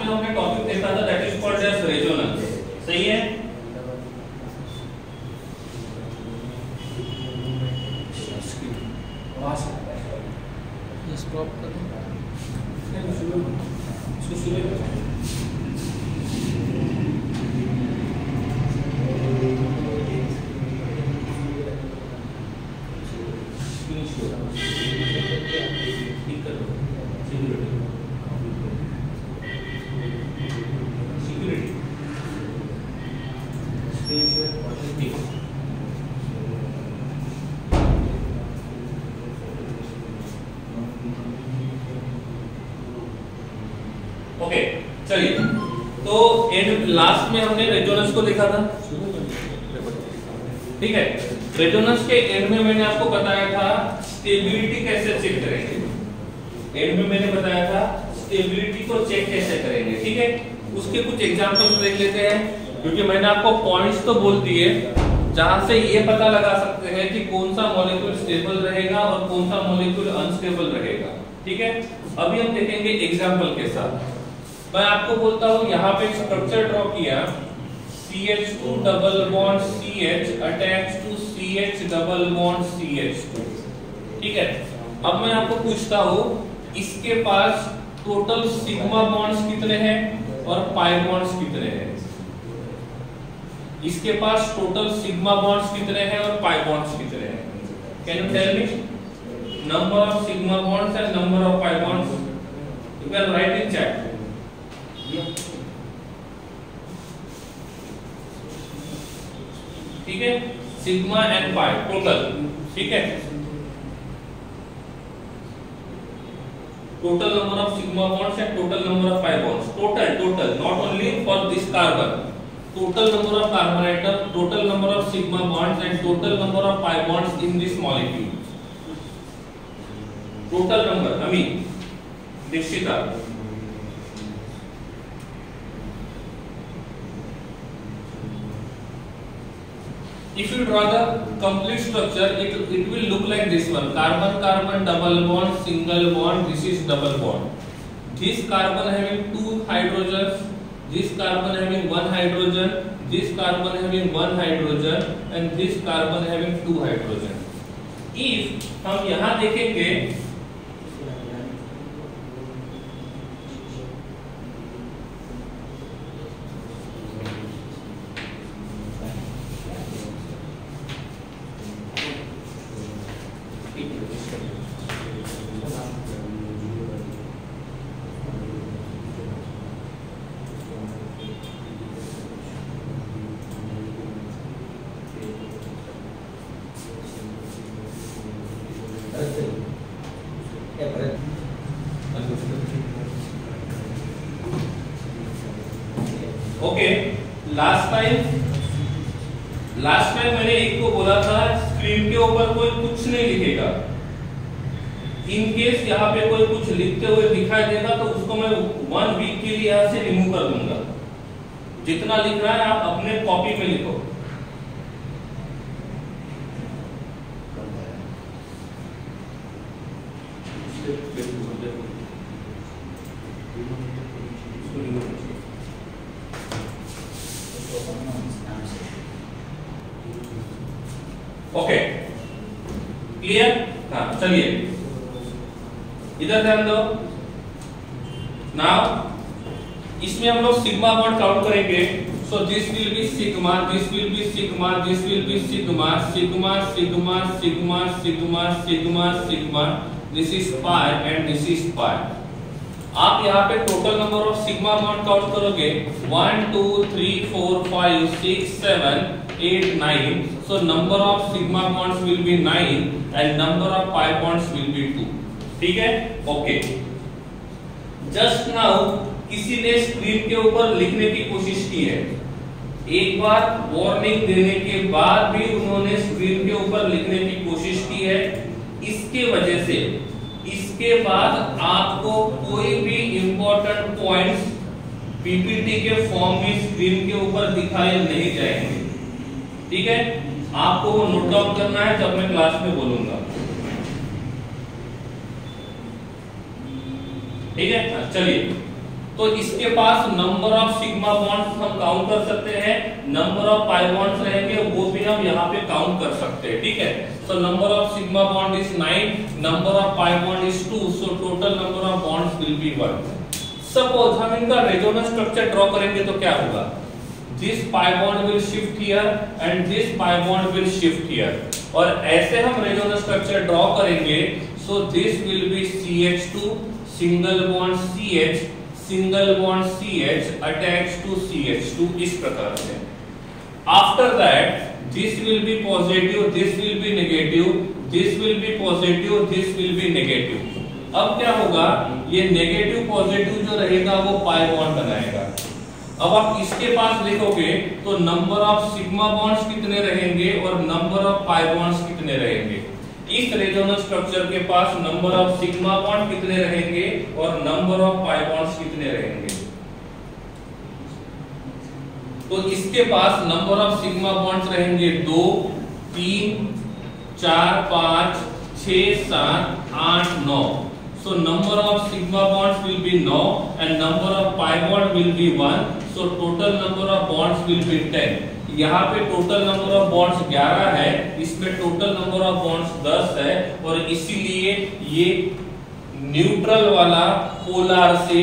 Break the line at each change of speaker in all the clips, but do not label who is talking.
में हमने टॉपिक देखा था that is called as resonance, सही है।
स्टॉप करो।
ओके चलिए, तो एंड लास्ट में हमने रेजोनेंस को देखा था, ठीक है। रेजोनेंस के एंड में मैंने आपको बताया था स्टेबिलिटी कैसे चेक करेंगे, एंड में मैंने बताया था स्टेबिलिटी को चेक कैसे करेंगे, ठीक है। उसके कुछ एग्जांपल्स देख लेते हैं, क्योंकि मैंने आपको पॉइंट्स तो बोल दिए जहां से ये पता लगा सकते हैं कि कौन सा मॉलिक्यूल स्टेबल रहेगा और कौन सा मॉलिक्यूल अनस्टेबल रहेगा, ठीक है। अभी हम देखेंगे एग्जांपल के साथ। मैं आपको बोलता हूं यहाँ पे स्ट्रक्चर ड्रॉ किया, CH2 double bond CH attach to CH double bond CH2, ठीक है। अब मैं आपको पूछता हूं इसके पास टोटल सिग्मा बॉन्ड्स कितने हैं और पाई बॉन्ड्स कितने हैं, इसके पास टोटल सिग्मा बॉन्ड्स कितने हैं और पाई बॉन्ड्स कितने हैं। Can you tell me number of sigma bonds and number of pi bonds, you can write in chat. ठीक है, सिग्मा एंड पाई टोटल, ठीक है। Total number of sigma bonds and total number of pi bonds, total not only for this carbon, total number of carbon atom, total number of sigma bonds and total number of pi bonds in this molecule, total number I mean Dikshita, if you draw the complete structure it will look like this one, carbon carbon double bond, single bond, this is double bond, this carbon having two hydrogens, this carbon having one hydrogen, this carbon having one hydrogen and this carbon having two hydrogen. If हम यहाँ देखेंगे okay, last time मैंने एक को बोला था screen के ऊपर कोई कुछ नहीं लिखेगा, इन केस यहाँ पे कोई कुछ लिखते हुए दिखाई देगा तो उसको मैं 1 वीक के लिए यहाँ से रिमूव कर दूंगा। जितना लिख रहा है आप अपने कॉपी में लिखो। ओके क्लियर, हाँ चलिए इधर ध्यान दो। नाउ इसमें हम लोग सिग्मा बॉन्ड काउंट करेंगे, so this will B sigma, this will B sigma, this will B sigma, sigma sigma sigma sigma sigma sigma, this is pi and this is pi. आप यहाँ पे total number of sigma bond count करोगे 1 2 3 4 5 6 7 8 9, so number of sigma bonds will be 9 and number of pi bonds will be 2, ठीक है। Okay, just now किसी ने screen के ऊपर लिखने की कोशिश की है, एक बार वार्निंग देने के बाद भी उन्होंने स्क्रीन के ऊपर लिखने की कोशिश की है, इसके वजह से इसके बाद आपको कोई भी इंपॉर्टेंट पॉइंट्स पीपीटी के फॉर्म में स्क्रीन के ऊपर दिखाए नहीं जाएंगे, ठीक है। आपको वो नोट डाउन करना है जब मैं क्लास में बोलूंगा, ठीक है। चलिए तो इसके पास नंबर ऑफ सिग्मा बॉन्ड्स हम काउंट कर सकते हैं, नंबर ऑफ पाई बॉन्ड्स रहेंगे वो भी हम यहाँ पे काउंट कर सकते हैं, ठीक है। So number of sigma bond is 9, number of pi bond is 2, so total number of bonds will be 1। Suppose हम इनका रेजोनेंस स्ट्रक्चर ड्रॉ करेंगे तो क्या होगा, this pi bond will shift here and this pi bond will shift here, और ऐसे हम resonance structure draw करेंगे। So this will be CH2 single bond CH single bond CH attach to CH2, इस प्रकार से। After that this will B positive, this will B negative, this will B positive, this will B negative. अब क्या होगा, ये negative positive जो रहेगा वो पाई बॉन्ड बनाएगा। अब आप इसके पास लिखोगे तो नंबर ऑफ सिग्मा बॉन्ड्स कितने रहेंगे और नंबर ऑफ पाई बॉन्ड्स कितने रहेंगे। इस रेजोनेंस स्ट्रक्चर के पास नंबर ऑफ सिग्मा बॉन्ड कितने रहेंगे और नंबर ऑफ पाई बॉन्ड्स कितने रहेंगे। तो इसके पास नंबर ऑफ सिग्मा बॉन्ड्स रहेंगे 2, 3, 4, 5, 6, 7, 8, 9। So number of sigma bonds will be 9 and number of pi bond will be 1. So total number of bonds will be 10. यहाँ पे टोटल नंबर ऑफ बॉन्ड्स 11 है, इसमें टोटल नंबर ऑफ बॉन्ड्स 10 है, और इसीलिए ये neutral वाला पोलर से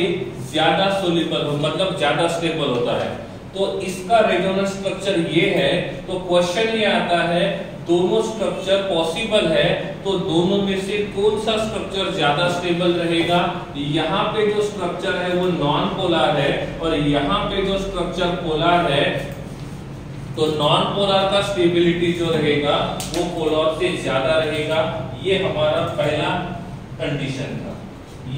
ज्यादा सोल्यूबल हो, मतलब ज्यादा स्टेबल होता है। तो इसका रेजोनेंस स्ट्रक्चर ये है। तो क्वेश्चन ये आता है दोनों स्ट्रक्चर पॉसिबल है, तो दोनों में से कौन सा स्ट्रक्चर ज्यादा स्टेबल रहेगा। यहाँ पे जो स्ट्रक्चर है वो नॉन पोलर है और यहाँ पे जो स्ट्रक्चर पोलर है, तो नॉन पोलर का स्टेबिलिटी जो रहेगा वो पोलर से ज्यादा रहेगा। ये हमारा पहला कंडीशन था,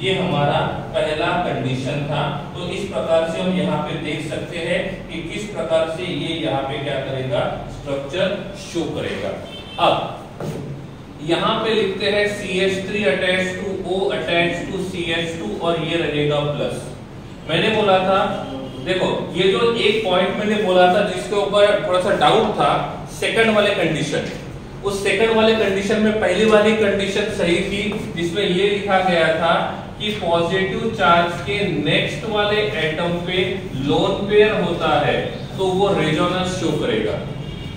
ये हमारा पहला कंडीशन था। तो इस प्रकार से हम यहाँ पे देख सकते हैं कि किस प्रकार से ये यहाँ पे क्या करेगा, स्ट्रक्चर शो करेगा। अब यहाँ पे लिखते हैं CH3 attach to O attach to CH2 और ये रहेगा प्लस। मैंने बोला था, देखो ये जो एक पॉइंट मैंने बोला था जिसके ऊपर थोड़ा सा डाउट था, सेकंड वाले कंडीशन, उस सेकंड वाले कंडीशन में पहली वाली कंडीशन सही थी जिसमें ये लिखा गया था कि पॉजिटिव चार्ज के नेक्स्ट वाले एटम पे लोन पेयर होता है तो वो रेजोनेंस शो करेगा।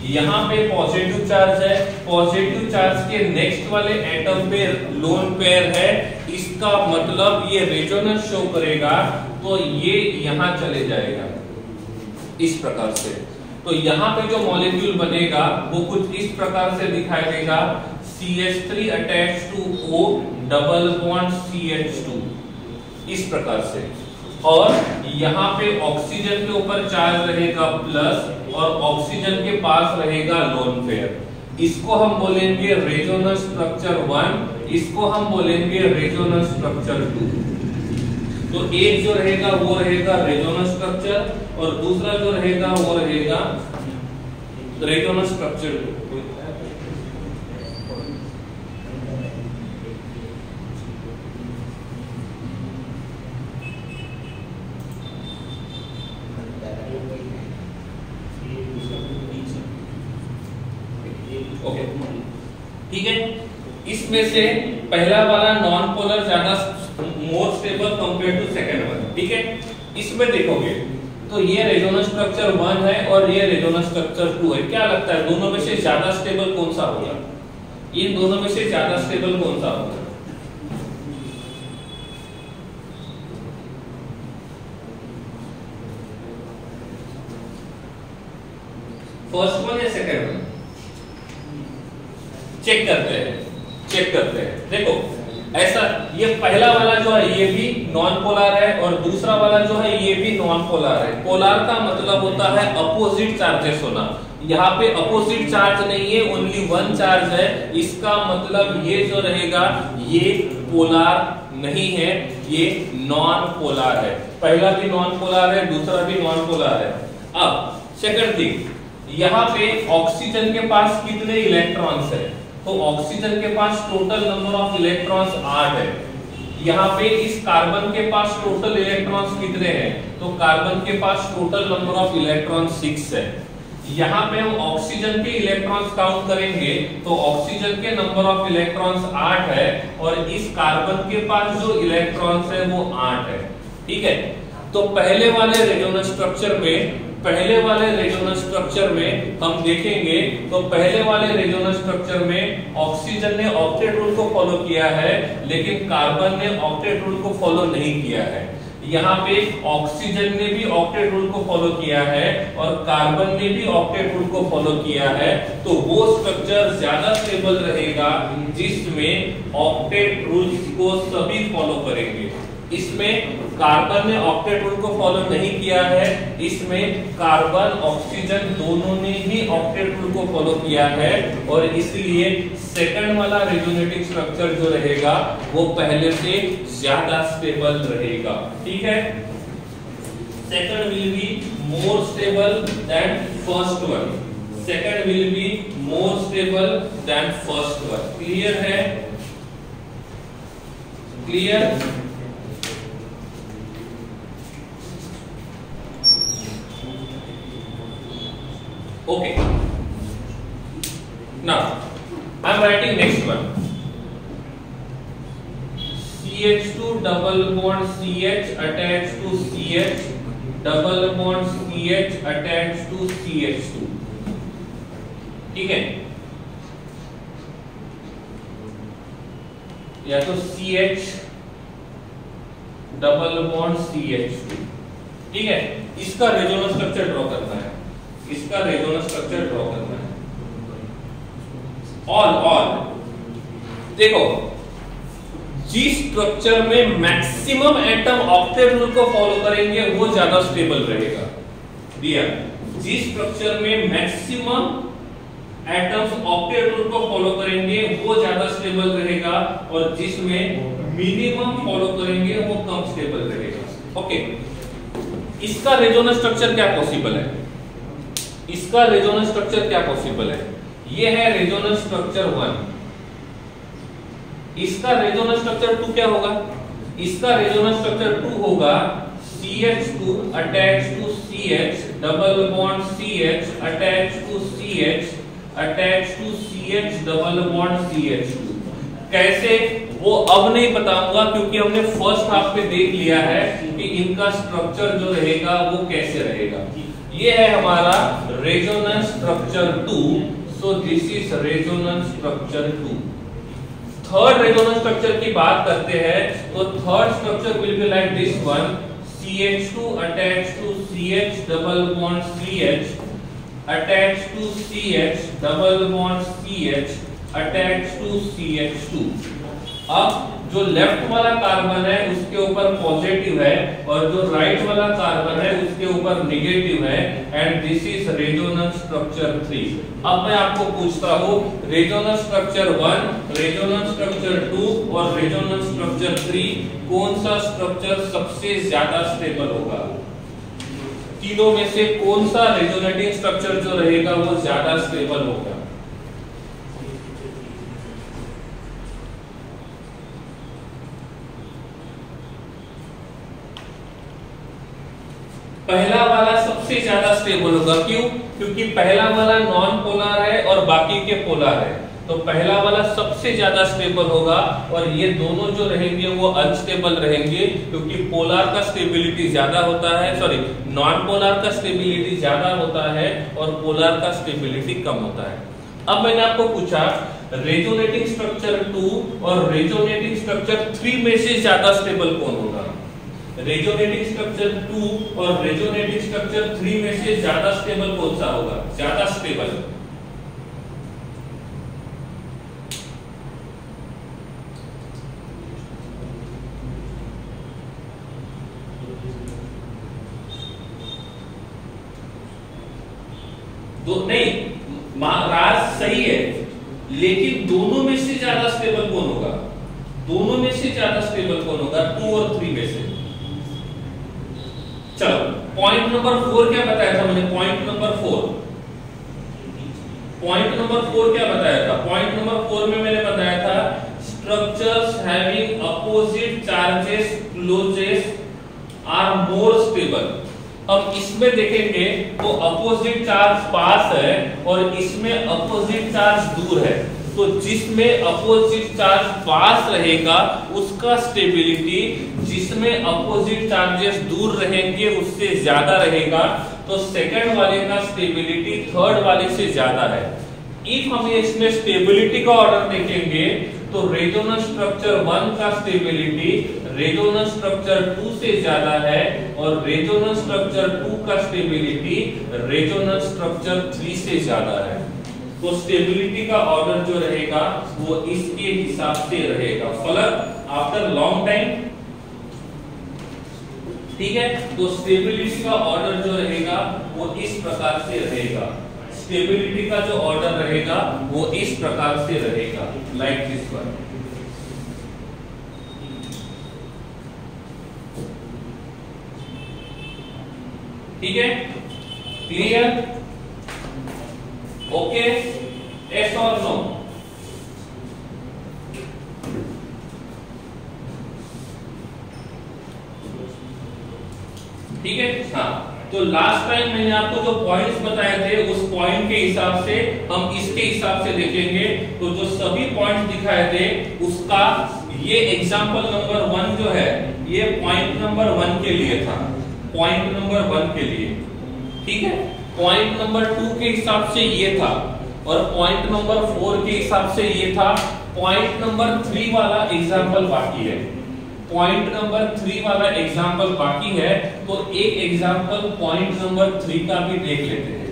यहाँ पे पॉजिटिव चार्ज है, पॉजिटिव चार्ज के नेक्स्ट वाले एटम पे लोन पेयर है, इसका मतलब ये रेजोनेंस शो करेगा। तो ये यहाँ चले जाएगा इस प्रकार से। तो यहाँ पे जो मॉलिक्यूल बनेगा वो कुछ इस प्रकार से दिखाई देगा, CH3 attach to O double bond CH2, इस प्रकार से। और यहाँ पे ऑक्सीजन के ऊपर चार्ज रहेगा प्लस और ऑक्सीजन के पास रहेगा लोन पेयर। इसको हम बोलेंगे रेजोनेंस स्ट्रक्चर 1, इसको हम बोलेंगे रेजोनेंस स्ट्रक्चर 2। तो एक जो रहेगा वो रहेगा रेजोनेंस स्ट्रक्चर और दूसरा जो रहेगा वो रहेगा रेजोनेंस स्ट्रक्चर 2। ओके, ठीक है। इसमें से पहला वाला नॉन पोलर ज्यादा more stable compare to second one, ठीक है। इसमें देखोगे तो ये रेजोनेंस स्ट्रक्चर 1 है और ये रेजोनेंस स्ट्रक्चर 2 है। क्या लगता है दोनों में से ज्यादा स्टेबल कौन सा होगा? इन दोनों में से ज्यादा स्टेबल कौन सा होगा? फर्स्ट वन या सेकंड वन? चेक करते हैं। देखो ऐसा, ये पहला वाला जो है ये भी नॉन पोलर है और दूसरा वाला जो है ये भी नॉन पोलर है। पोलर का मतलब होता है अपोजिट चार्जेस होना। यहाँ पे अपोजिट चार्ज नहीं है, ओनली वन चार्ज है। इसका मतलब ये जो रहेगा ये पोलर नहीं है, ये नॉन पोलर है। पहला भी नॉन पोलर है, दूसरा भी नॉन पोलर है। अब सेकंड थिंग, यहाँ पे ऑक्सीजन के पास कितने इलेक्ट्रॉन्स है? तो ऑक्सीजन के पास टोटल नंबर ऑफ इलेक्ट्रॉन्स 8 है। यहाँ पे इस कार्बन के पास टोटल इलेक्ट्रॉन्स कितने हैं? तो कार्बन के पास टोटल नंबर ऑफ इलेक्ट्रॉन 6 है। यहाँ पे हम ऑक्सीजन के इलेक्ट्रॉन्स काउंट करेंगे तो ऑक्सीजन के नंबर ऑफ इलेक्ट्रॉन्स 8 है और इस कार्बन के पास जो इलेक्ट्रॉन्स है वो 8 है, ठीक है। तो पहले वाले रेजोनेंस स्ट्रक्चर में हम देखेंगे, तो पहले वाले रेजोनेंस स्ट्रक्चर में ऑक्सीजन ने ऑक्टेट रूल को फॉलो किया है, लेकिन कार्बन ने ऑक्टेट रूल को फॉलो नहीं किया है। यहाँ पे ऑक्सीजन ने भी ऑक्टेट रूल को फॉलो किया है और कार्बन ने भी ऑक्टेट रूल को फॉलो किया है। तो वो स्ट्रक्चर ज्यादा स्टेबल रहेगा जिसमें ऑक्टेट रूल को सभी फॉलो करेंगे। इसमें कार्बन ने ऑक्टेट रूल को फॉलो नहीं किया है, इसमें कार्बन ऑक्सीजन दोनों ने ही ऑक्टेट रूल को फॉलो किया है, और इसलिए सेकंड वाला रेजोनेटिंग स्ट्रक्चर जो रहेगा वो पहले से ज्यादा स्टेबल रहेगा। ठीक है, second will be more stable then first one, second will be more stable then first one. Clear है? Clear? Okay. Now, I am writing next one. CH2 double bond CH attached to CH, double bond CH attached to CH2. ठीक है? या तो CH double bond CH2। ठीक है, इसका resonance structure draw करना है, इसका रेजोनेंस स्ट्रक्चर ड्रॉ करना है। ऑल देखो, जिस स्ट्रक्चर में मैक्सिमम एटम ऑक्टेट रूल को फॉलो करेंगे वो ज्यादा स्टेबल रहेगा। दिया, जिस स्ट्रक्चर में मैक्सिमम एटम्स ऑक्टेट रूल को फॉलो करेंगे वो ज्यादा स्टेबल रहेगा, और जिसमें मिनिमम फॉलो करेंगे वो कम स्टेबल रहेगा। ओके, इसका रेजोनेंस स्ट्रक्चर क्या पॉसिबल है? इसका रेजोनेंस स्ट्रक्चर क्या पॉसिबल है? ये है रेजोनेंस स्ट्रक्चर 1। इसका रेजोनेंस स्ट्रक्चर 2 क्या होगा? इसका रेजोनेंस स्ट्रक्चर 2 होगा CH2 attached to CH, double bond CH attached to CH, attached to CH, double bond CH2। कैसे, वो अब नहीं बताऊंगा, क्योंकि हमने फर्स्ट हाफ में देख लिया है कि इनका स्ट्रक्चर जो रहेगा वो कैसे रहेगा। ये है हमारा resonance structure 2। So this is resonance structure 2। Third resonance structure की बात करते हैं, तो third structure will be like this one, CH2 attached to CH, double bond CH, attached to CH, double bond CH, attached to CH2। अब जो left वाला carbon है उसके ऊपर पॉजिटिव है, और जो राइट वाला कार्बन है उसके ऊपर नेगेटिव है, and this is resonance structure 3। अब मैं आपको पूछता हूँ, रेजोनेंस स्ट्रक्चर 1, रेजोनेंस स्ट्रक्चर 2 और रेजोनेंस स्ट्रक्चर 3, कौन सा स्ट्रक्चर सबसे ज्यादा स्टेबल होगा? तीनों में से कौन सा रेजोनेटिंग स्ट्रक्चर जो रहेगा वो ज्यादा स्टेबल होगा? पहला वाला सबसे ज्यादा स्टेबल होगा। क्यों? क्योंकि पहला वाला नॉन पोलर है और बाकी के पोलर है, तो पहला वाला सबसे ज्यादा स्टेबल होगा, और ये दोनों जो रहेंगे वो अनस्टेबल रहेंगे, क्योंकि पोलर का स्टेबिलिटी ज्यादा होता है, सॉरी नॉन पोलर का स्टेबिलिटी ज्यादा होता है और पोलर का स्टेबिलिटी कम होता है। अब मैंने आपको पूछा, रेजोनेटिंग स्ट्रक्चर 2 और रेजोनेटिंग स्ट्रक्चर 3 में से ज्यादा स्टेबल कौन होगा? रेजोनेटिंग स्ट्रक्चर 2 और रेजोनेटिंग स्ट्रक्चर 3 में से ज्यादा स्टेबल कौन सा होगा? ज्यादा स्टेबल दो नहीं, राज सही है, लेकिन दोनों में से ज्यादा स्टेबल कौन होगा? दोनों में से ज्यादा स्टेबल कौन होगा? 2 और 3 में से। चलो, पॉइंट नंबर 4 क्या बताया था मैंने? पॉइंट नंबर 4 क्या बताया था? पॉइंट नंबर 4 में मैंने बताया था, structures having opposite charges closes are more stable. अब इसमें देखेंगे तो अपोजिट चार्ज पास है और इसमें अपोजिट चार्ज दूर है, तो जिसमें अपोजिट चार्ज पास रहेगा उसका स्टेबिलिटी जिसमें अपोजिट चार्जेस दूर रहेंगे उससे ज्यादा रहेगा। तो सेकंड वाले का स्टेबिलिटी थर्ड वाले से ज्यादा है। इफ हम इसमें स्टेबिलिटी का ऑर्डर देखेंगे तो रेजोनेंस स्ट्रक्चर 1 का स्टेबिलिटी रेजोनेंस स्ट्रक्चर 2 से ज्यादा है और रेजोनेंस स्ट्रक्चर 2 का स्टेबिलिटी रेजोनेंस स्ट्रक्चर 3 से ज्यादा है। तो स्टेबिलिटी का ऑर्डर जो रहेगा वो इसके हिसाब से रहेगा फलक आफ्टर लॉन्ग टाइम। ठीक है, तो स्टेबिलिटी का ऑर्डर जो रहेगा वो इस प्रकार से रहेगा। स्टेबिलिटी का जो ऑर्डर रहेगा वो इस प्रकार से रहेगा, लाइक दिस वन। ठीक है, क्लियर? ओके, यस और नो? ठीक है, हाँ। तो लास्ट टाइम मैंने आपको जो पॉइंट्स बताए थे उस पॉइंट के हिसाब से हम इसके हिसाब से देखेंगे। तो जो सभी पॉइंट्स दिखाए थे उसका ये एग्जांपल नंबर 1 जो है ये पॉइंट नंबर 1 के लिए था, पॉइंट नंबर 1 के लिए। ठीक है, पॉइंट नंबर 2 के हिसाब से ये था और पॉइंट नंबर 4 के हिसाब से ये था। पॉइंट नंबर 3 वाला एग्जांपल बाकी है, पॉइंट नंबर 3 वाला एग्जांपल बाकी है। तो एक एग्जांपल पॉइंट नंबर 3 का भी देख लेते हैं।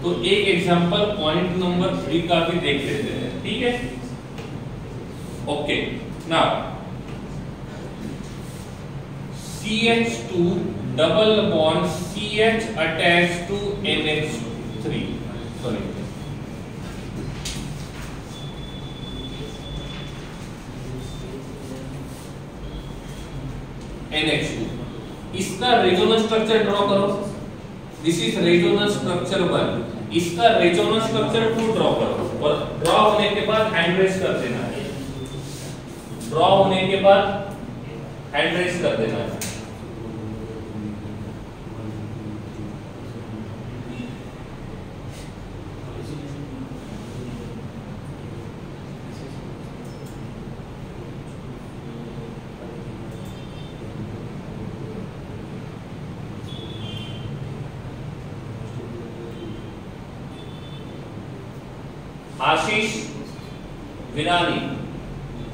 तो एक एग्जांपल पॉइंट नंबर 3 का भी देख लेते हैं। ठीक है, okay. Now CH2 double bond CH attach to NH3, sorry NH2, इसका रेजोनेंस स्ट्रक्चर ड्रॉ करो। दिस इज रेजोनेंस स्ट्रक्चर 1, इसका रेजोनेंस स्ट्रक्चर 2 ड्रॉ करो और ड्रॉ होने के बाद हैंड रेस कर देना है। ड्रॉ होने के बाद हैंड रेस कर देना है। आशीष, विरानी,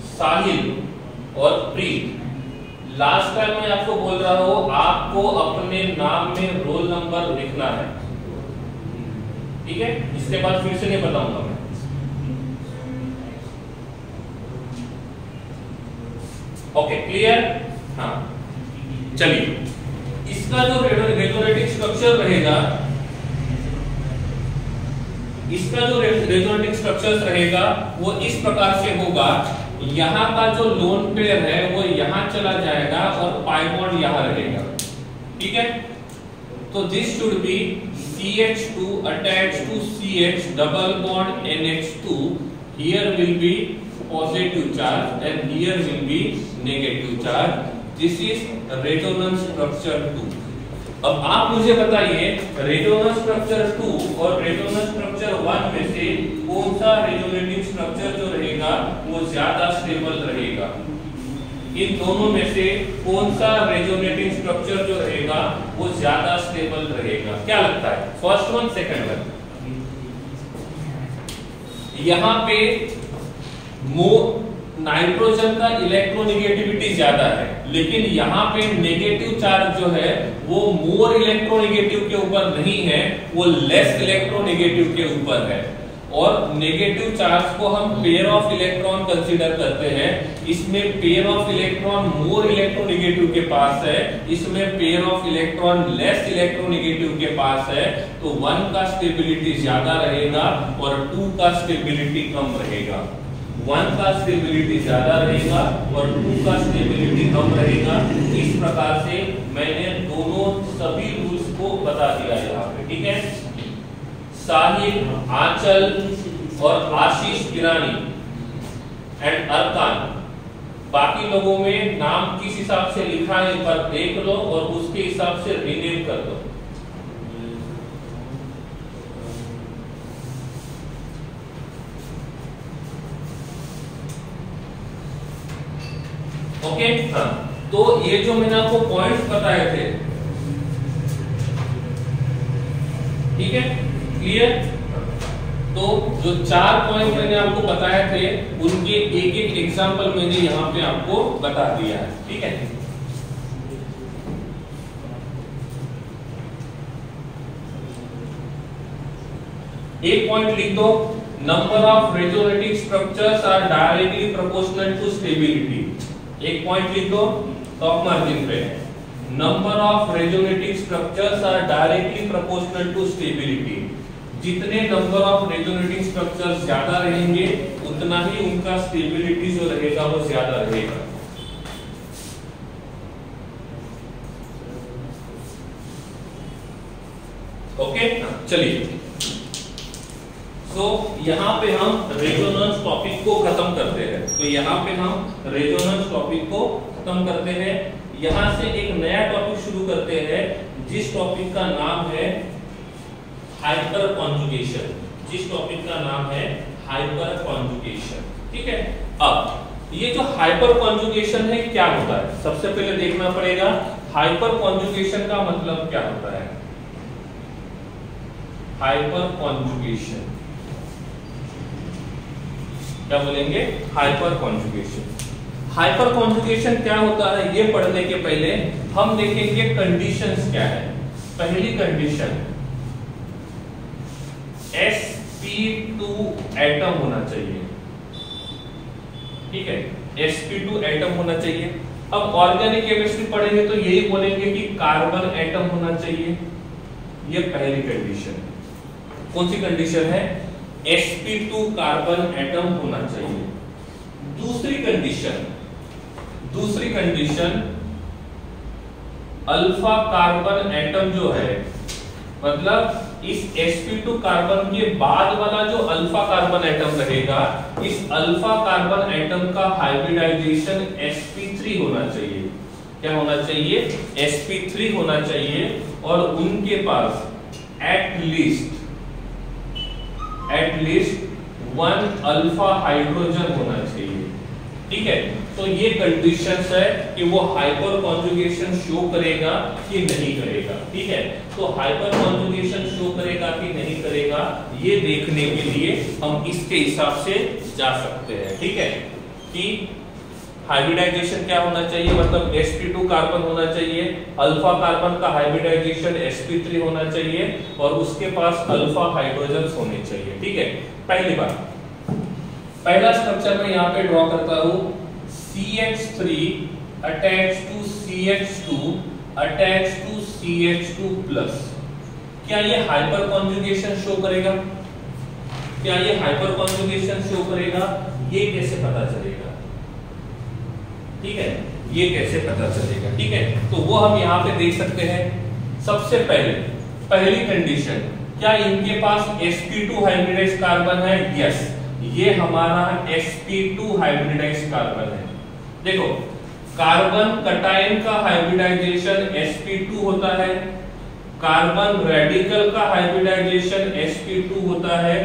साहिल और प्रीत। लास्ट टाइम मैं आपको बोल रहा हूं आपको अपने नाम में रोल नंबर लिखना है। ठीक है, इसके बाद फिर से नहीं बताऊंगा मैं। Okay, clear? हाँ, चलिए इसका जो रेजोनेटिंग स्ट्रक्चर रहेगा, इसका जो रेजोनेटिंग स्ट्रक्चर रहेगा वो इस प्रकार से होगा। यहाँ का जो लोन पेयर है वो यहाँ चला जाएगा और पाई बॉन्ड यहाँ रहेगा। ठीक है, तो this should be CH2 attached to CH double bond NH2. Here will be positive charge and here will be negative charge. This is resonance structure 2. अब आप मुझे बताइए रेजोनेंस स्ट्रक्चर 2 और रेजोनेंस स्ट्रक्चर 1 में से कौन सा रेजोनेटिंग स्ट्रक्चर जो रहेगा वो ज्यादा स्टेबल रहेगा? इन दोनों में से कौन सा रेजोनेटिंग स्ट्रक्चर जो रहेगा वो ज्यादा स्टेबल रहेगा? क्या लगता है? First one, second one? यहाँ पे नाइट्रोजन का इलेक्ट्रोनेगेटिविटी ज्यादा है, लेकिन यहाँ पे नेगेटिव चार्ज जो है वो मोर इलेक्ट्रोनेगेटिव के ऊपर नहीं है, वो लेस इलेक्ट्रोनेगेटिव के ऊपर है। और नेगेटिव चार्ज को हम पेयर ऑफ इलेक्ट्रॉन कंसीडर करते हैं। इसमें pair of electron more electronegative के पास है, इसमें pair of electron less electronegative के पास है। तो 1 का स्टेबिलिटी ज्यादा रहेगा और 2 का स्टेबिलिटी कम रहेगा। 1 का स्टेबिलिटी ज्यादा रहेगा और 2 का स्टेबिलिटी कम रहेगा। इस प्रकार से मैंने दोनों सभी रूल्स को बता दिया यहाँ पे। ठीक है, साहिल, आंचल और आशीष गिरानी एंड अरकान, बाकी लोगों में नाम किस हिसाब से लिखा है एक बार देख लो और उसके हिसाब से रीनेम कर दो। ओके हाँ, तो ये जो मैंने आपको पॉइंट्स बताए थे, ठीक है, क्लियर। तो जो 4 पॉइंट मैंने आपको बताए थे उनके एक एक एग्जांपल मैंने यहाँ पे आपको बता दिया है, ठीक है। एक पॉइंट लिख दो, number of resonating structures are directly proportional to stability. एक पॉइंट लिख दो टॉप मार्जिन पे, number of resonating structures are directly proportional to stability. जितने नंबर ऑफ रेजोनेटिंग स्ट्रक्चर्स ज्यादा रहेंगे उतना ही उनका स्टेबिलिटी जो रहेगा वो ज्यादा रहेगा। ओके चलिए, सो यहाँ पे हम रेजोनेंस टॉपिक को खत्म करते हैं। तो यहाँ पे हम रेजोनेंस टॉपिक को खत्म करते हैं। यहाँ से एक नया टॉपिक शुरू करते हैं जिस टॉपिक का नाम है हाइपर कॉन्जुगेशन। जिस टॉपिक का नाम है हाइपर कॉन्जुगेशन, ठीक है। अब ये जो हाइपर कॉन्जुगेशन है क्या होता है, सबसे पहले देखना पड़ेगा हाइपर कॉन्जुगेशन का मतलब क्या होता है। हाइपर कॉन्जुगेशन क्या बोलेंगे, हाइपर कॉन्जुगेशन। हाइपर कॉन्जुगेशन क्या होता है ये पढ़ने के पहले हम देखेंगे कंडीशंस क्या है। पहली कंडीशन sp2 एटम होना चाहिए, ठीक है, sp2 एटम होना चाहिए। अब ऑर्गेनिक केमिस्ट्री पढ़ेंगे तो यही बोलेंगे कि कार्बन एटम होना चाहिए, ये पहली कंडीशन। कौन सी कंडीशन है, sp2 कार्बन एटम होना चाहिए। दूसरी कंडीशन अल्फा कार्बन एटम जो है, मतलब इस sp2 कार्बन के बाद वाला जो अल्फा कार्बन एटम रहेगा, इस अल्फा कार्बन एटम का हाइब्रिडाइजेशन sp3 होना चाहिए। क्या होना चाहिए, sp3 होना चाहिए। और उनके पास एट लीस्ट 1 अल्फा हाइड्रोजन होना चाहिए, ठीक है। तो ये कंडीशंस है कि वो हाइपर कॉन्जुगेशन शो करेगा कि नहीं करेगा, ठीक है। तो हाइपर कॉन्जुगेशन शो करेगा कि नहीं करेगा ये देखने के लिए हम इसके हिसाब से जा सकते हैं, ठीक है, कि हाइब्रिडाइजेशन क्या होना चाहिए, मतलब sp2 कार्बन होना चाहिए, अल्फा कार्बन का हाइब्रिडाइजेशन sp3 होना चाहिए और उसके पास अल्फा हाइड्रोजन्स होने चाहिए, ठीक है। पहली बात, पहला स्ट्रक्चर मैं यहाँ पे ड्रॉ करता हूँ, CH3 attached to CH2 attached to CH2+। क्या ये हाइपर कॉन्जुगेशन शो करेगा, क्या ये हाइपर कॉन्जुगेशन शो करेगा, ये कैसे पता चलेगा, ठीक है, ये कैसे पता चलेगा, ठीक है। तो वो हम यहाँ पे देख सकते हैं। सबसे पहले पहली कंडीशन, क्या इनके पास sp2 हाइब्रिडाइज्ड कार्बन है, यस, ये हमारा sp2 हाइब्रिडाइज्ड कार्बन है। देखो कार्बन कटायन का हाइब्रिडाइजेशन sp2 होता है, कार्बन रेडिकल का हाइब्रिडाइजेशन sp2 होता है,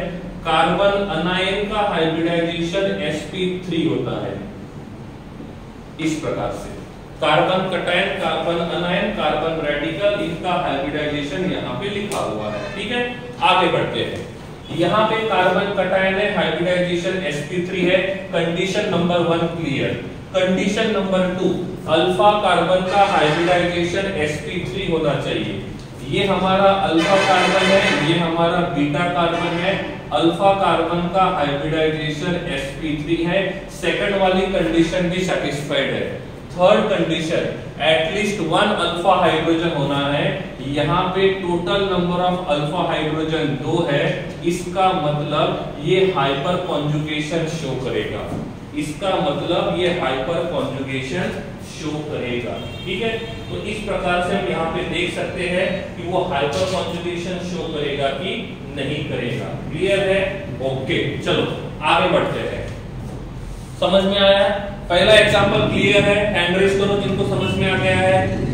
कार्बन अनायन का हाइब्रिडाइजेशन sp3 होता है। इस प्रकार से carbon cation, carbon अनायन, carbon radical, इनका हाइब्रिडाइजेशन यहाँ पे लिखा हुआ है, ठीक है। आगे बढ़ते हैं, यहाँ पे कार्बन कटायन है, हाइब्रिडाइजेशन sp3 है। Condition number 1 clear. Condition number 2, alpha carbon का हाइब्रिडाइजेशन sp3 होना चाहिए। ये हमारा अल्फा कार्बन है, ये हमारा बीटा कार्बन है, अल्फा कार्बन का हाइब्रिडाइजेशन sp3 है। सेकंड वाली कंडीशन भी सैटिस्फाइड है। Third condition, at least 1 alpha hydrogen होना है। यहाँ पे total number of alpha hydrogen 2 है, इसका मतलब ये हाइपर कॉन्जुगेशन शो करेगा, इसका मतलब ये हाइपर कॉन्जुगेशन शो करेगा, ठीक है। तो इस प्रकार से हम यहाँ पे देख सकते हैं कि वो हाइपर कॉन्जुगेशन शो करेगा कि नहीं करेगा। क्लियर है, ओके, चलो आगे बढ़ते हैं। समझ में आया, पहला एग्जांपल क्लियर है, हैंड रेज करो जिनको समझ में आ गया है।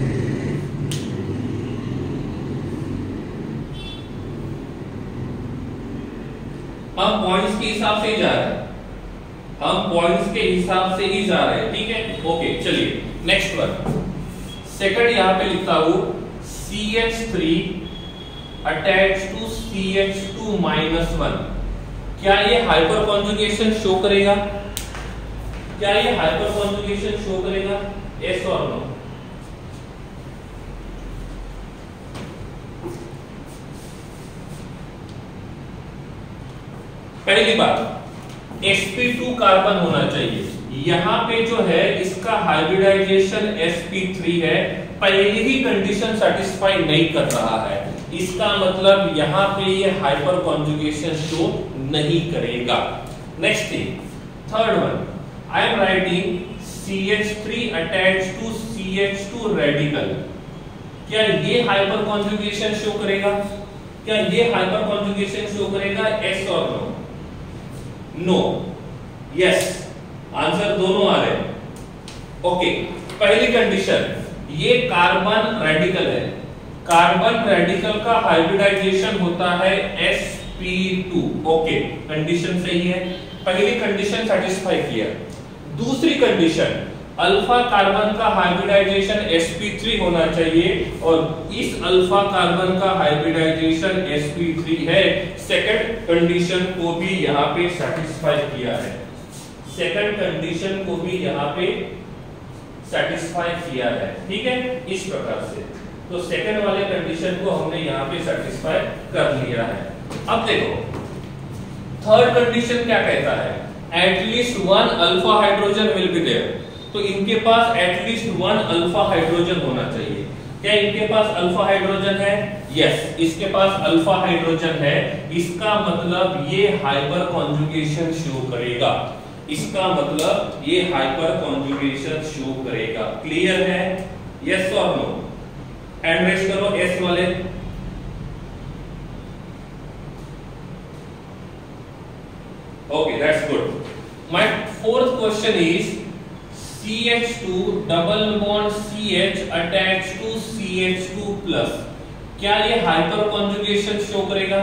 हम पॉइंट्स के हिसाब से ही जा रहे हैं, हम पॉइंट्स के हिसाब से ही जा रहे हैं, ठीक है। ओके चलिए नेक्स्ट वन। सेकंड यहां पे लिखता हूं CH3 अटैच टू CH2 -1। क्या ये हाइपर कॉन्जुगेशन शो करेगा? क्या ये हाइपर कॉन्जुगेशन शो करेगा? यस और नो? पहली बात sp2 कार्बन होना चाहिए। यहां पे जो है इसका हाइब्रिडाइजेशन sp3 है, पहली ही कंडीशन सेटिस्फाई नहीं कर रहा है, इसका मतलब यहां पे ये हाइपर कॉन्जुगेशन शो नहीं करेगा। Next thing, third one, I am writing CH3 attach to CH2 radical. क्या ये हाइपर कॉन्जुगेशन शो करेगा? क्या ये हाइपर कॉन्जुगेशन शो करेगा? यस और नो? नो, यस, आंसर दोनों आ रहे हैं। ओके, पहली कंडीशन, ये कार्बन रेडिकल है, कार्बन रेडिकल का हाइब्रिडाइजेशन होता है sp2। ओके, कंडीशन सही है, पहली कंडीशन सेटिस्फाई किया। दूसरी कंडीशन, अल्फा कार्बन का हाइब्रिडाइजेशन sp3 होना चाहिए और इस अल्फा कार्बन का हाइब्रिडाइजेशन sp3 है। सेकंड कंडीशन को भी यहां पे सेटिस्फाई किया है, सेकंड कंडीशन को भी यहां पे सेटिस्फाई किया है, ठीक है, इस प्रकार से। तो सेकंड वाले कंडीशन को हमने यहां पे सेटिस्फाई कर लिया है। अब देखो थर्ड कंडीशन क्या कहता है? At least one alpha hydrogen will be there. तो इनके पास एटलीस्ट वन अल्फा हाइड्रोजन होना चाहिए। क्या इनके पास अल्फा हाइड्रोजन है? यस, इसके पास अल्फा हाइड्रोजन है। इसका मतलब ये हाइपर कॉन्जुगेशन शो करेगा, इसका मतलब ये हाइपर कॉन्जुगेशन शो करेगा। क्लियर है? यस और नो? हैंड रेज करो एस वाले। Okay, that's good. My fourth question is CH2 double bond CH attach to CH2 plus. क्या ये हाइपर कॉन्जुगेशन शो करेगा?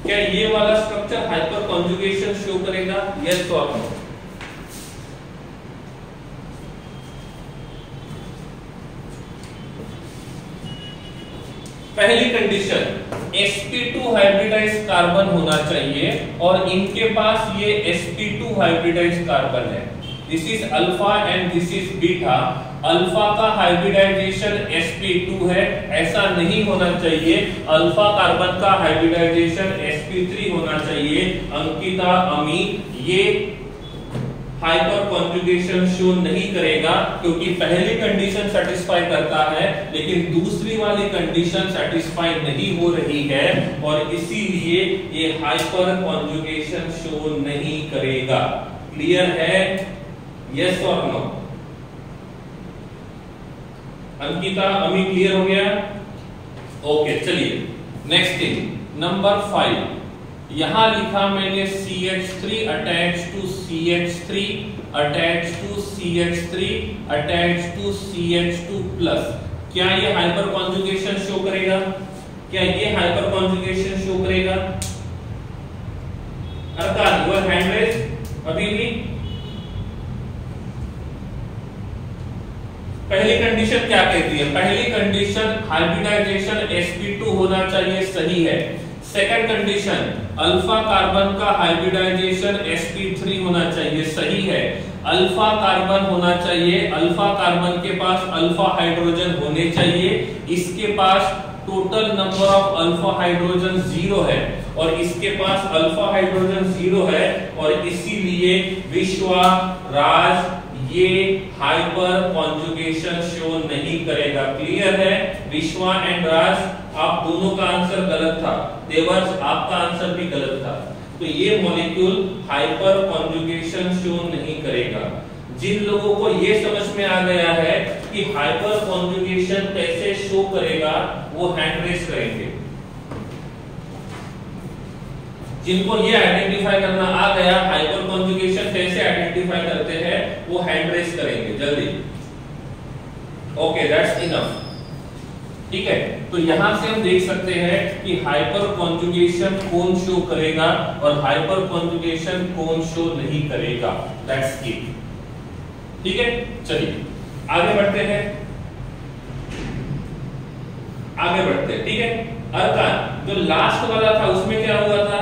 क्या ये वाला स्ट्रक्चर हाइपर कॉन्जुगेशन शो करेगा? यस और नो? पहली कंडीशन, sp2 हाइब्रिडाइज कार्बन होना चाहिए और इनके पास ये sp2 हाइब्रिडाइज कार्बन है। This is alpha and this is beta. Alpha का हाइब्रिडाइजेशन sp2 है, ऐसा नहीं होना चाहिए। अल्फा कार्बन का हाइब्रिडाइजेशन sp3 होना चाहिए। अंकिता, अमी, ये हाइपर कॉन्जुगेशन शो नहीं करेगा क्योंकि पहली कंडीशन सेटिस्फाई करता है लेकिन दूसरी वाली कंडीशन सेटिस्फाई नहीं हो रही है और इसीलिए ये हाइपर कॉन्जुगेशन शो नहीं करेगा। क्लियर है? यस और नो? अंकिता, अमी, क्लियर हो गया? ओके, चलिए नेक्स्ट थिंग, नंबर 5। यहां लिखा मैंने CH3 attach to CH3 attach to CH3 attach to CH2 plus. क्या ये हाइपर कॉन्जुगेशन शो करेगा? क्या ये हाइपर कॉन्जुगेशन शो करेगा? अरकान, योर हैंड रेज अभी भी। पहली कंडीशन क्या कहती है? पहली कंडीशन हाइब्रिडाइजेशन sp2 होना चाहिए, सही है। सेकंड कंडीशन, अल्फा कार्बन का हाइब्रिडाइजेशन sp3 होना चाहिए, सही है। अल्फा कार्बन होना चाहिए, अल्फा कार्बन के पास अल्फा हाइड्रोजन होने चाहिए। इसके पास total number of alpha hydrogen 0 है और इसके पास अल्फा हाइड्रोजन 0 है और इसीलिए विश्वा, राज ये हाइपर कॉन्जुगेशन शो नहीं करेगा। क्लियर है? विश्वा एंड राज, आप दोनों का आंसर गलत था। देवर्ष, आपका आंसर भी गलत था। तो ये मॉलिक्यूल हाइपर कॉन्जुगेशन शो नहीं करेगा। जिन लोगों को ये समझ में आ गया है कि हाइपर कॉन्जुगेशन कैसे शो करेगा वो हैंड रेज करेंगे। जिनको ये आइडेंटिफाई करना आ गया हाइपर कॉन्जुगेशन कैसे आइडेंटिफाई करते हैं वो हैंड रेज करेंगे जल्दी। Okay, that's enough. ठीक है, तो यहां से हम देख सकते हैं कि हाइपर कॉन्जुगेशन कौन शो करेगा और हाइपर कॉन्जुगेशन कौन शो नहीं करेगा। That's it. ठीक है, चलिए आगे बढ़ते हैं, ठीक है। अर्थात जो लास्ट वाला था उसमें क्या हुआ था,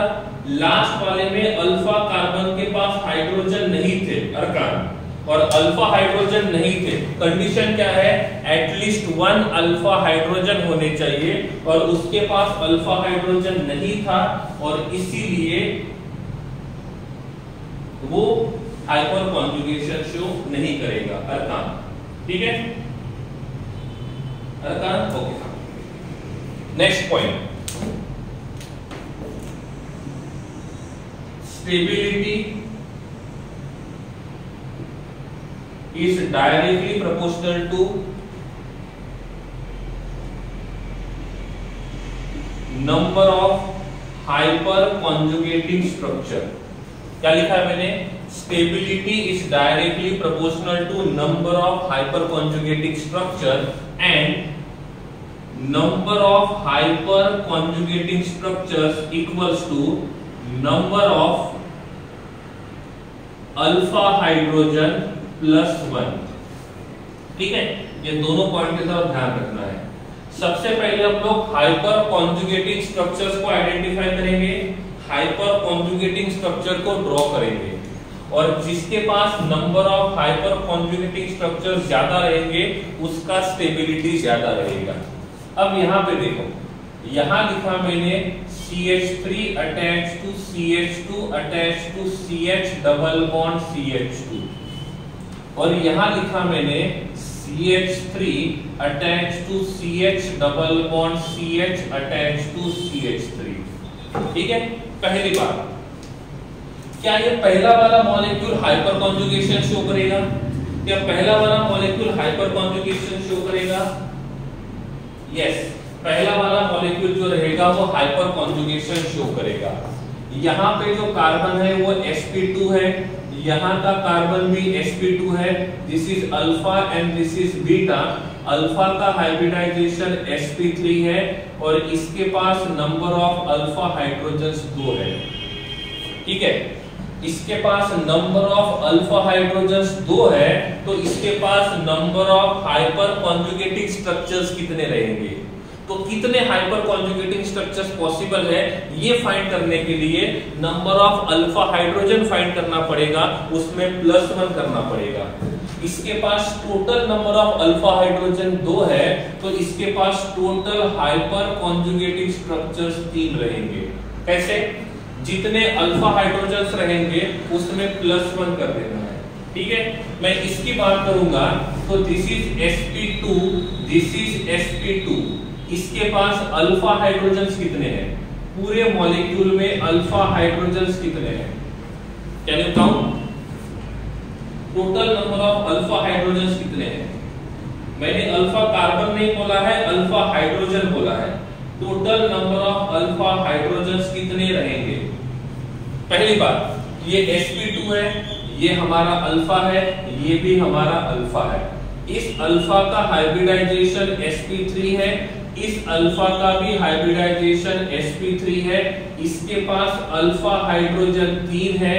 लास्ट वाले में अल्फा कार्बन के पास हाइड्रोजन नहीं थे अर्कान, और अल्फा हाइड्रोजन नहीं थे। कंडीशन क्या है, एटलीस्ट 1 अल्फा हाइड्रोजन होने चाहिए, और उसके पास अल्फा हाइड्रोजन नहीं था और इसीलिए वो हाइपर कॉन्जुगेशन शो नहीं करेगा अर्कान। ठीक है अर्कान, okay. Next point, stability is directly proportional to number of hyper conjugating structure। क्या लिखा है मैंने, stability is directly proportional to number of hyper conjugating structure and number of hyper conjugating structures equals to number of alpha hydrogen +1। ठीक है, ये दोनों point की तरफ ध्यान रखना है। सबसे पहले हम लोग हाइपर कॉन्जुगेटिंग स्ट्रक्चर्स को आइडेंटिफाई करेंगे, हाइपर कॉन्जुगेटिंग स्ट्रक्चर को ड्रॉ करेंगे, और जिसके पास number of hyper conjugating structures ज्यादा रहेंगे उसका स्टेबिलिटी ज्यादा रहेगा। अब यहाँ पे देखो, यहाँ लिखा मैंने CH3 attach to CH2 attach to CH double bond CH2, और यहां लिखा मैंने CH3 attach to CH double bond CH attach to CH3। ठीक है, पहली बात, क्या ये पहला वाला मॉलिक्यूल हाइपर कॉन्जुगेशन शो करेगा? क्या पहला वाला मॉलिक्यूल हाइपर कॉन्जुगेशन शो करेगा? यस, पहला वाला मॉलिक्यूल जो रहेगा वो हाइपर कॉन्जुगेशन शो करेगा। यहाँ पे जो कार्बन है वो sp2 है, यहाँ का कार्बन भी sp2 है, this is alpha and this is beta. Alpha का हाइब्रिडाइजेशन sp3 है और इसके पास नंबर ऑफ अल्फा हाइड्रोजन्स 2 है। ठीक है, इसके पास नंबर ऑफ अल्फा हाइड्रोजन्स 2 है, तो इसके पास number of hyper conjugating structures कितने रहेंगे? तो कितने हाइपर कॉन्जुगेटिंग स्ट्रक्चर्स पॉसिबल है ये फाइंड करने के लिए number of alpha hydrogen find करना पड़ेगा, उसमें +1 करना पड़ेगा। इसके पास total number of alpha hydrogen 2 है, तो इसके पास टोटल हाइपर कॉन्जुगेटिंग स्ट्रक्चर्स 3 रहेंगे। कैसे? जितने अल्फा हाइड्रोजन्स रहेंगे उसमें +1 कर देना है। ठीक है, मैं इसकी बात करूंगा तो this is sp2, this is sp2। इसके पास अल्फा हाइड्रोजन्स कितने हैं? पूरे मॉलिक्यूल में अल्फा हाइड्रोजन्स कितने हैं? Can you count? Total number of alpha hydrogens कितने हैं? मैंने अल्फा कार्बन नहीं बोला है, अल्फा हाइड्रोजन बोला है। Total number of alpha hydrogens कितने रहेंगे? पहली बात, ये sp2 है, ये हमारा अल्फा है, ये भी हमारा अल्फा है। इस अल्फा का हाइब्रिडाइजेशन sp3 है, इस अल्फा का भी हाइब्रिडाइजेशन sp3 है। इसके पास अल्फा हाइड्रोजन 3 है,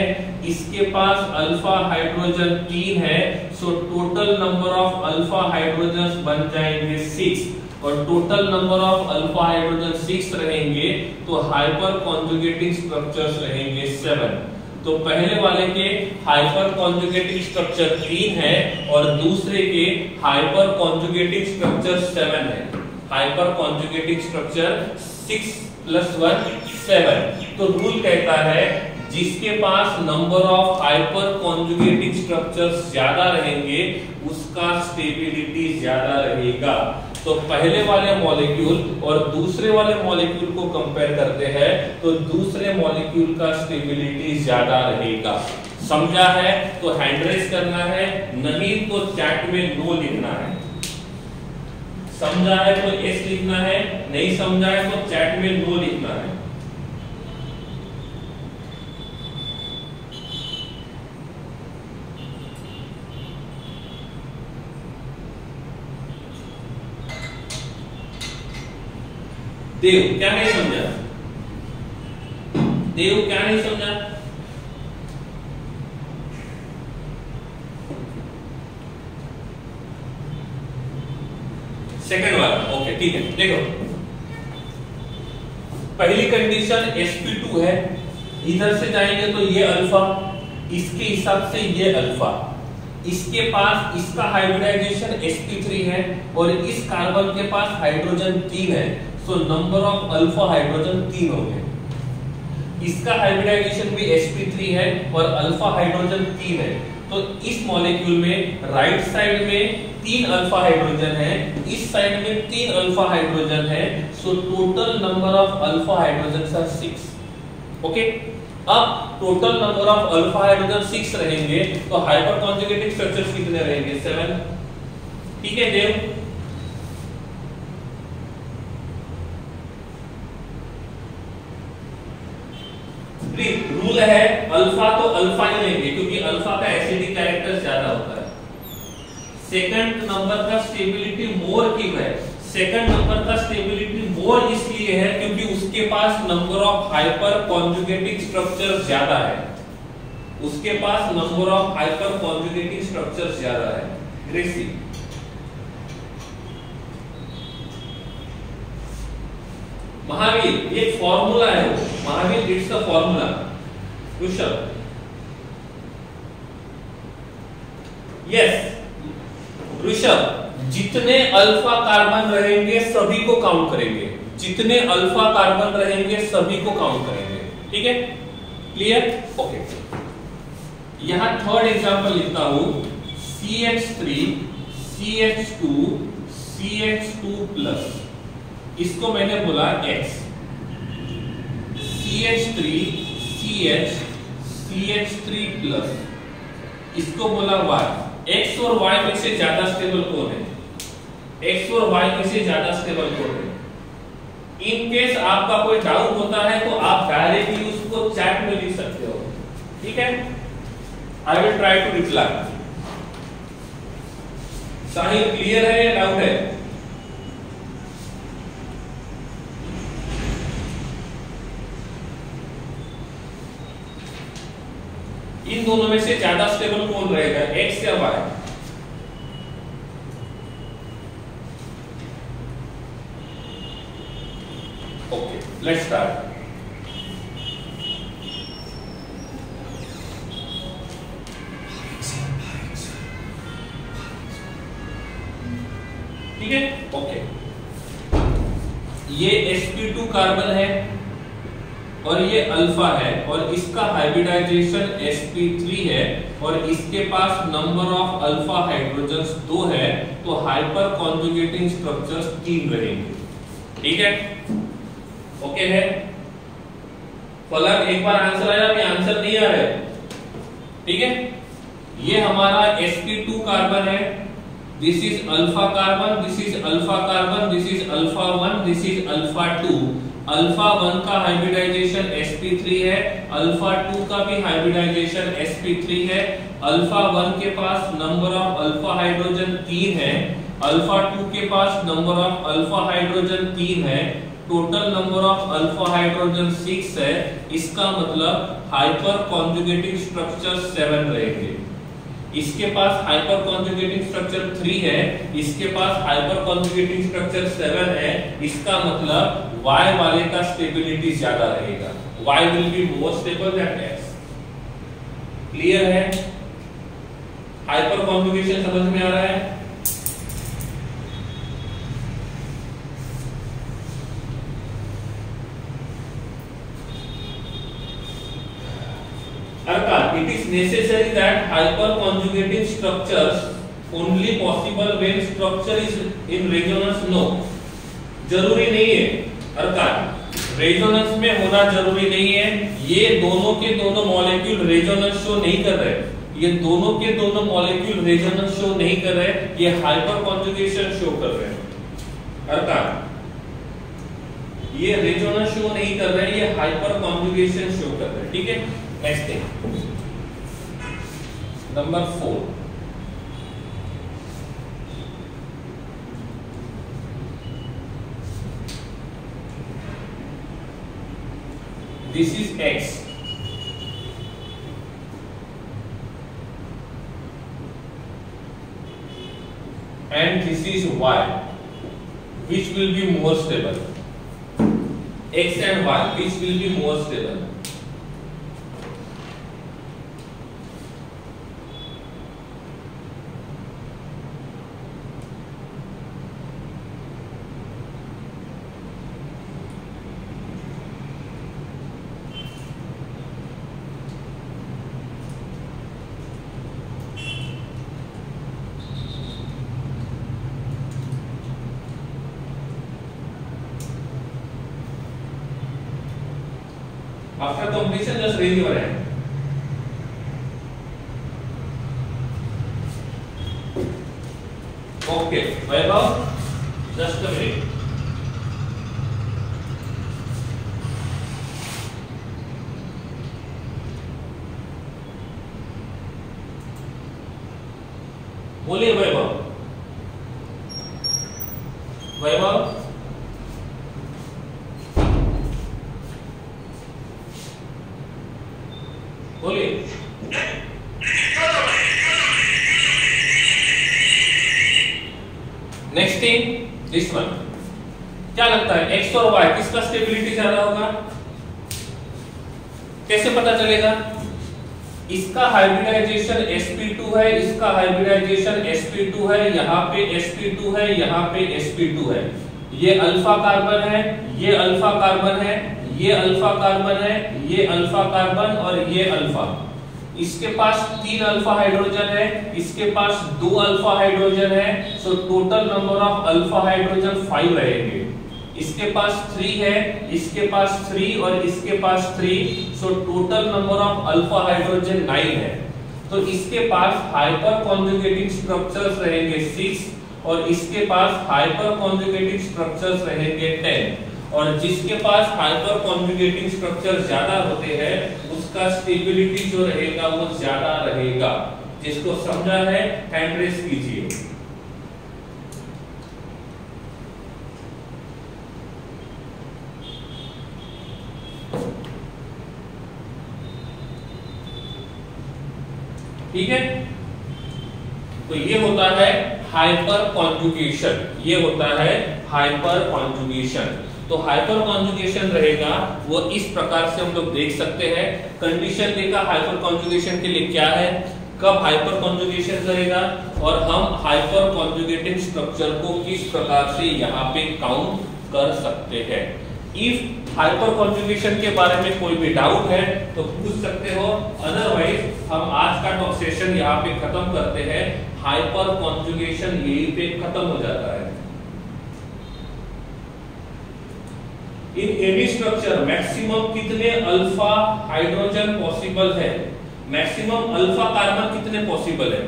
इसके पास अल्फा हाइड्रोजन 3 है। So total number of alpha hydrogens बन जाएंगे 6, और total number of alpha hydrogen 6 रहेंगे, तो हाइपर कॉन्जुगेटिंग स्ट्रक्चर्स रहेंगे 7। तो पहले वाले के हाइपर कॉन्जुगेटिंग स्ट्रक्चर 3 है और दूसरे के हाइपर कॉन्जुगेटिंग स्ट्रक्चर 7 है। Hyper conjugating structure 6 + 1 7। तो रूल कहता है जिसके पास number of hyper conjugating structures ज्यादा रहेंगे उसका स्टेबिलिटी ज्यादा रहेगा। तो पहले वाले मॉलिक्यूल और दूसरे वाले मॉलिक्यूल को कंपेयर करते हैं तो दूसरे मॉलिक्यूल का स्टेबिलिटी ज्यादा रहेगा। समझा है तो हैंड रेज करना है, नहीं तो चैट में नो लिखना है। समझा है तो यस लिखना है, नहीं समझा है तो चैट में नो लिखना है। देव क्या नहीं समझा? देव क्या नहीं समझा? सेकंड वाला ओके ठीक है। देखो पहली कंडीशन sp2 है, इधर से जाएंगे तो ये अल्फा, इसके हिसाब से ये अल्फा, इसके पास इसका हाइब्रिडाइजेशन sp3 है और इस कार्बन के पास हाइड्रोजन 3 है, so number of alpha hydrogen 3 हो गए। इसका हाइब्रिडाइजेशन भी sp3 है और अल्फा हाइड्रोजन 3 है, तो इस मॉलिक्यूल में राइट साइड में 3 अल्फा हाइड्रोजन है, इस साइड में 3 अल्फा हाइड्रोजन है, so total number of alpha hydrogen are 6। Okay, अब total number of alpha hydrogen 6 रहेंगे तो हाइपर कॉन्जुगेटिव स्ट्रक्चर्स कितने रहेंगे? 7। ठीक है देव, रूल है अल्फा तो अल्फा ही लेंगे क्योंकि अल्फा का एसिडिक कैरेक्टर ज्यादा होता है। सेकंड नंबर का स्टेबिलिटी मोर क्यों है? सेकंड नंबर का स्टेबिलिटी मोर इसलिए है क्योंकि उसके पास number of hyper conjugative structure ज्यादा है, उसके पास number of hyper conjugative structure ज्यादा है। ग्रेसी महावीर एक फॉर्मूला है, Mahavir it's the formula. Rishabh yes, Rishabh जितने अल्फा कार्बन रहेंगे सभी को काउंट करेंगे, जितने अल्फा कार्बन रहेंगे सभी को काउंट करेंगे। ठीक है, क्लियर? ओके, यहां थर्ड एग्जांपल लिखता हूं, CH3 CH2 CH2+, इसको मैंने बोला X, CH3 CH CH3+, इसको बोला Y। X और Y में से ज्यादा स्टेबल कौन है? X और Y में से ज्यादा स्टेबल कौन है? इन केस आपका कोई डाउट होता है तो आप डायरेक्टली उसको चैट में लिख सकते हो। ठीक है, I will try to reply. Sahil clear है या डाउट है? इन दोनों में से ज्यादा स्टेबल कौन रहेगा, X या Y? Okay, let's start. ठीक है, ओके, ये sp2 कार्बन है और ये अल्फा है और इसका हाइब्रिडाइजेशन sp3 है और इसके पास नंबर ऑफ अल्फा हाइड्रोजन्स 2 है, तो हाइपर कॉन्जुगेटिंग स्ट्रक्चर्स 3 रहेंगे। ठीक है, ओके है? फलक एक बार आंसर आया, अभी आंसर नहीं आ रहा है। ठीक है, ये हमारा sp2 कार्बन है, this is alpha carbon, this is alpha carbon, this is alpha 1, this is alpha 2। Alpha 1 का हाइब्रिडाइजेशन sp3 है, अल्फा 2 का भी हाइब्रिडाइजेशन sp3 है। अल्फा 1 के पास नंबर ऑफ अल्फा हाइड्रोजन 3 है, अल्फा 2 के पास नंबर ऑफ अल्फा हाइड्रोजन 3 है, total number of alpha hydrogen 6 है। इसका मतलब हाइपर कॉन्जुगेटिव स्ट्रक्चर 7 रहेंगे। इसके पास हाइपर कॉन्जुगेटिव स्ट्रक्चर 3 है, इसके पास हाइपर कॉन्जुगेटिव स्ट्रक्चर 7 है। इसका मतलब Y वाले का स्टेबिलिटी ज्यादा रहेगा, Y will be more stable then X। Clear है? हाइपर कॉन्जुगेशन समझ में आ रहा है? It is necessary that hyperconjugative structures only possible when structure is in resonance? No, जरूरी नहीं है अर्थात रेजोनेंस में होना जरूरी नहीं है। ये दोनों के दोनों मॉलिक्यूल रेजोनेंस शो नहीं कर रहे, ये दोनों के दोनों मॉलिक्यूल रेजोनेंस शो नहीं कर रहे, ये हाइपर कॉन्जुगेशन शो कर रहे हैं। अर्थात ये रेजोनेंस शो नहीं कर रहे, ये हाइपर कॉन्जुगेशन शो कर रहे हैं। ठीक है, next thing number 4, this is x and this is y, which will be more stable? X and y, which will be more stable? After completion, just raise your hand. Okay, Vaibhav, just a minute. बोलिए वैभव। वैभव बोलिए। Next thing, this one. क्या लगता है x और Y किसका stability ज्यादा होगा? कैसे पता चलेगा? इसका हाइब्रिडाइजेशन sp2 है, इसका हाइब्रिडाइजेशन sp2 है, यहाँ पे sp2 है, यहाँ पे sp2 है। ये अल्फा कार्बन है, ये अल्फा कार्बन है, ये अल्फा कार्बन है, ये अल्फा कार्बन और ये अल्फा। इसके पास 3 अल्फा हाइड्रोजन है, इसके पास 2 अल्फा हाइड्रोजन है, so total number of alpha hydrogen 5 रहेंगे। इसके पास 3 है, इसके पास 3 और इसके पास 3, सो total number of alpha hydrogen 9 है। तो इसके पास हाइपर कॉन्जुगेटिंग स्ट्रक्चर्स रहेंगे 6 और इसके पास हाइपर कॉन्जुगेटिंग स्ट्रक्चर्स रहेंगे 10। और जिसके पास हाइपर कॉन्जुगेटिंग स्ट्रक्चर ज्यादा होते हैं उसका स्टेबिलिटी जो रहेगा वो ज्यादा रहेगा। जिसको समझा है हैंड रेस कीजिए। ठीक है, तो ये होता है हाइपर कॉन्जुगेशन, ये होता है हाइपर कॉन्जुगेशन। तो हाइपर कॉन्जुगेशन रहेगा वो इस प्रकार से हम लोग देख सकते हैं। कंडीशन देखा हाइपर कॉन्जुगेशन के लिए क्या है, कब हाइपर कॉन्जुगेशन करेगा और हम हाइपर कॉन्जुगेटिंग स्ट्रक्चर को किस प्रकार से यहाँ पे काउंट कर सकते हैं। इफ हाइपर कॉन्जुगेशन के बारे में कोई भी डाउट है तो पूछ सकते हो, अदरवाइज हम आज का सेशन यहाँ पे खत्म करते हैं। हाइपर कॉन्जुगेशन यहीं पे खत्म हो जाता है। इन एनी स्ट्रक्चर मैक्सिमम कितने अल्फा हाइड्रोजन पॉसिबल है? मैक्सिमम अल्फा कार्बन कितने पॉसिबल है?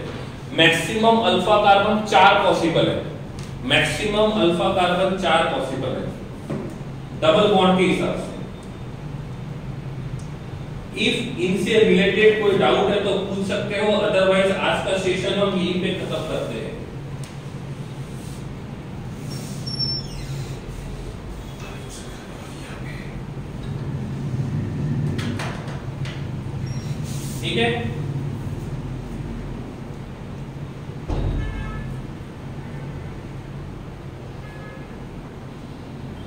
मैक्सिमम अल्फा कार्बन 4 पॉसिबल है। मैक्सिमम अल्फा कार्बन 4 पॉसिबल है डबल बॉन्ड के हिसाब से। इफ इनसे रिलेटेड कोई डाउट है तो पूछ सकते हो, अदरवाइज आज का सेशन हम यहीं पे खत्म करते हैं। ठीक है,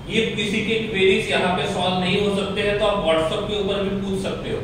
ये किसी के क्वेरीज यहाँ पे सॉल्व नहीं हो सकते हैं तो आप व्हाट्सएप के ऊपर भी पूछ सकते हो।